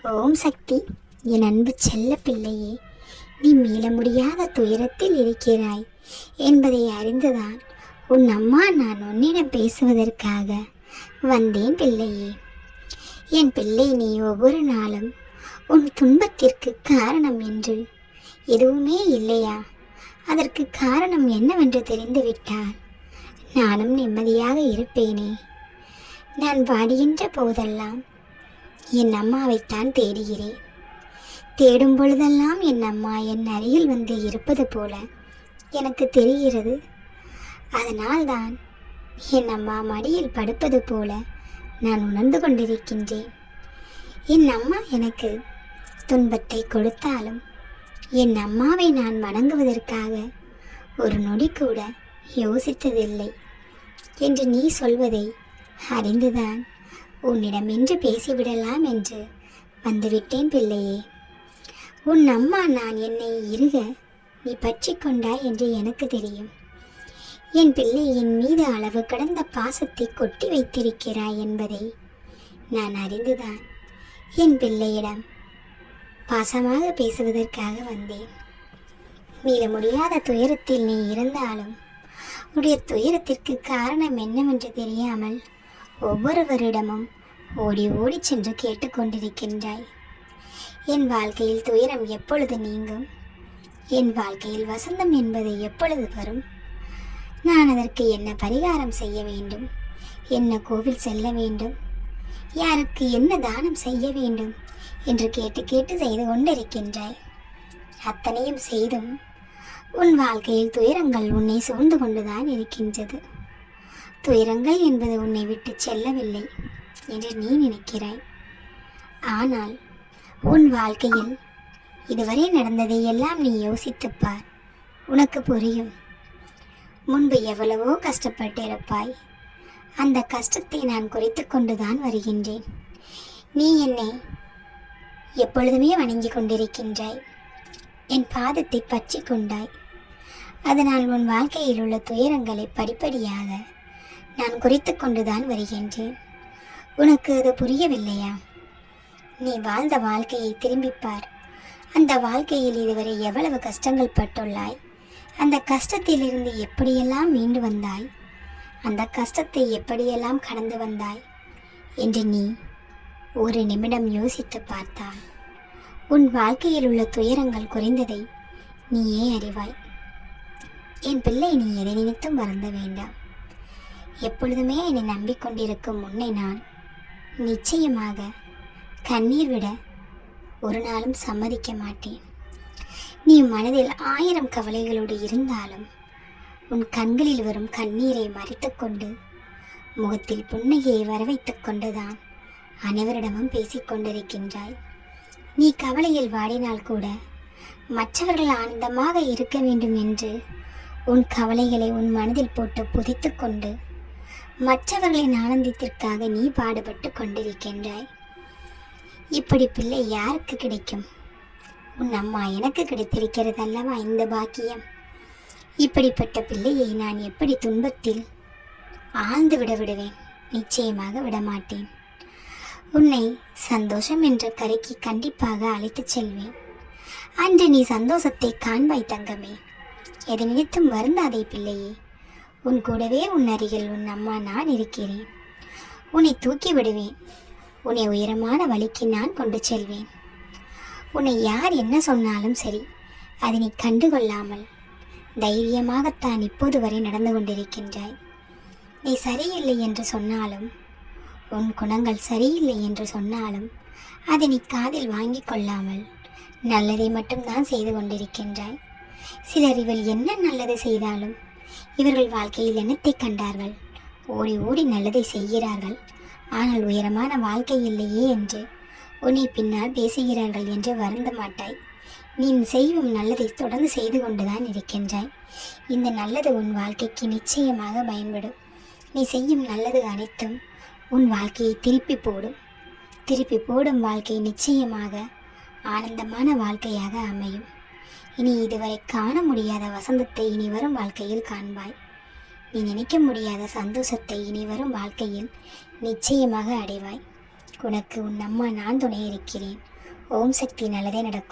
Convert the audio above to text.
ஓம் சக்தி, என் அன்பு செல்ல பிள்ளையே, நீ மீள முடியாத துயரத்தில் இருக்கிறாய் என்பதை அறிந்துதான் உன் அம்மா நான் உன்னிடம் பேசுவதற்காக வந்தேன் பிள்ளையே. என் பிள்ளை, நீ ஒவ்வொரு நாளும் உன் துன்பத்திற்கு காரணம் என்று எதுவுமே இல்லையா? அதற்கு காரணம் என்னவென்று தெரிந்துவிட்டால் நானும் நிம்மதியாக இருப்பேனே. நான் வாடுகின்ற போதெல்லாம் என் அம்மாவைத்தான் தேடுகிறேன். தேடும் பொழுதெல்லாம் என் அம்மா என் அருகில் வந்து இருப்பது போல எனக்கு தெரிகிறது. அதனால்தான் என் அம்மா மடியில் படுப்பது போல நான் உணர்ந்து கொண்டிருக்கின்றேன். என் அம்மா எனக்கு துன்பத்தை கொடுத்தாலும் என் அம்மாவை நான் வணங்குவதற்காக ஒரு நொடி கூட யோசித்ததில்லை என்று நீ சொல்வதை அறிந்துதான் உன்னிடம் என்று பேசிவிடலாம் என்று வந்துவிட்டேன் பிள்ளையே. உன் அம்மா நான் என்னை இருக நீ பற்றி கொண்டாய் என்று எனக்கு தெரியும். என் பிள்ளை, என் மீது அளவு கடந்த பாசத்தை கொட்டி வைத்திருக்கிறாய் என்பதை நான் அறிந்துதான் என் பிள்ளையிடம் பாசமாக பேசுவதற்காக வந்தேன். மீள முடியாத துயரத்தில் நீ இருந்தாலும் உடைய துயரத்திற்கு காரணம் என்னவென்று தெரியாமல் ஒவ்வொருவரிடமும் ஓடி ஓடி சென்று கேட்டுக்கொண்டிருக்கின்றாய். என் வாழ்க்கையில் துயரம் எப்பொழுது நீங்கும்? என் வாழ்க்கையில் வசந்தம் என்பது எப்பொழுது வரும்? நான் அதற்கு என்ன பரிகாரம் செய்ய வேண்டும்? என்ன கோவில் செல்ல வேண்டும்? யாருக்கு என்ன தானம் செய்ய வேண்டும் என்று கேட்டு கேட்டு செய்து கொண்டிருக்கின்றாய். அத்தனையும் செய்தும் உன் வாழ்க்கையில் துயரங்கள் உன்னை சூழ்ந்து கொண்டுதான் இருக்கின்றது. துயரங்கள் என்பது உன்னை விட்டு செல்லவில்லை என்று நீ நினைக்கிறாய். ஆனால் உன் வாழ்க்கையில் இதுவரை நடந்ததை எல்லாம் நீ யோசித்துப்பார், உனக்கு புரியும். முன்பு எவ்வளவோ கஷ்டப்பட்டிருப்பாய். அந்த கஷ்டத்தை நான் குறைத்து கொண்டுதான் வருகின்றேன். நீ என்னை எப்பொழுதுமே வணங்கி கொண்டிருக்கின்றாய். என் பாதத்தை பற்றி கொண்டாய். அதனால் உன் வாழ்க்கையில் உள்ள துயரங்களை படிப்படியாக நான் குறைத்து கொண்டுதான் வருகின்றேன். உனக்கு அது புரியவில்லையா? நீ வாழ்ந்த வாழ்க்கையை திரும்பிப்பார். அந்த வாழ்க்கையில் இதுவரை எவ்வளவு கஷ்டங்கள் பட்டுள்ளாய். அந்த கஷ்டத்திலிருந்து எப்படியெல்லாம் மீண்டு வந்தாய், அந்த கஷ்டத்தை எப்படியெல்லாம் கடந்து வந்தாய் என்று நீ ஒரு நிமிடம் யோசித்து பார்த்தால் உன் வாழ்க்கையில் உள்ள துயரங்கள் குறைந்ததை நீயே அறிவாய். என் பிள்ளை, நீ எதை நினைத்தும் வருந்த வேண்டாம். எப்பொழுதுமே என்னை நம்பிக்கொண்டிருக்கும் உன்னை நான் நிச்சயமாக கண்ணீர் விட ஒரு நாளும் சம்மதிக்க மாட்டேன். நீ மனதில் 1000 கவலைகளோடு இருந்தாலும் உன் கண்களில் வரும் கண்ணீரை மறைத்துக்கொண்டு முகத்தில் புன்னகையை வரவைத்துக் கொண்டுதான் அனைவரிடமும் பேசிக்கொண்டிருக்கின்றாய். நீ கவலையில் வாடினால் கூட மற்றவர்கள் ஆனந்தமாக இருக்க வேண்டும் என்று உன் கவலைகளை உன் மனதில் போட்டு புதைத்து கொண்டு மற்றவர்களின் ஆனந்தத்திற்காக நீ பாடுபட்டு கொண்டிருக்கின்றாய். இப்படி பிள்ளை யாருக்கு கிடைக்கும்? உன் அம்மா எனக்கு கிடைத்திருக்கிறது அல்லவா இந்த பாக்கியம். இப்படிப்பட்ட பிள்ளையை நான் எப்படி துன்பத்தில் ஆழ்ந்து விடுவேன்? நிச்சயமாக விடமாட்டேன். உன்னை சந்தோஷம் என்ற கரைக்கு கண்டிப்பாக அழைத்துச் செல்வேன். அன்று நீ சந்தோஷத்தை காண்பாய் தங்கமே. எதை நினைத்தும் வருந்தாதே பிள்ளையே. உன் கூடவே உன் அருகில் உன் அம்மா நான் இருக்கிறேன். உன்னை தூக்கி விடுவேன். உன்னை உயரமான வழிக்கு நான் கொண்டு செல்வேன். உன்னை யார் என்ன சொன்னாலும் சரி, அதை நீ கண்டுகொள்ளாமல் தைரியமாகத்தான் இப்போது வரை நடந்து கொண்டிருக்கின்றாய். நீ சரியில்லை என்று சொன்னாலும், உன் குணங்கள் சரியில்லை என்று சொன்னாலும் அதை நீ காதில் வாங்கி கொள்ளாமல் நல்லதை மட்டும்தான் செய்து கொண்டிருக்கின்றாய். சிலர் இவள் என்ன நல்லது செய்தாலும் இவர்கள் வாழ்க்கையில் என்னத்தை கண்டார்கள்? ஓடி ஓடி நல்லதை செய்கிறார்கள், ஆனால் உயரமான வாழ்க்கை இல்லையே என்று உன்னை பின்னால் பேசுகிறார்கள் என்று வருந்த மாட்டாய். நீ செய்யும் நல்லதை தொடர்ந்து செய்து கொண்டுதான் இருக்கின்றாய். இந்த நல்லது உன் வாழ்க்கைக்கு நிச்சயமாக பயன்படும். நீ செய்யும் நல்லது அனைத்தும் உன் வாழ்க்கையை திருப்பி போடும் வாழ்க்கை நிச்சயமாக ஆனந்தமான வாழ்க்கையாக அமையும். இனி இதுவரை காண முடியாத வசந்தத்தை இனி வரும் வாழ்க்கையில் காண்பாய். நீ நினைக்க முடியாத சந்தோஷத்தை இனி வரும் வாழ்க்கையில் நிச்சயமாக அடைவாய். உனக்கு உன் அம்மா நான் துணை இருக்கிறேன். ஓம் சக்தி, நல்லதே நடக்கும்.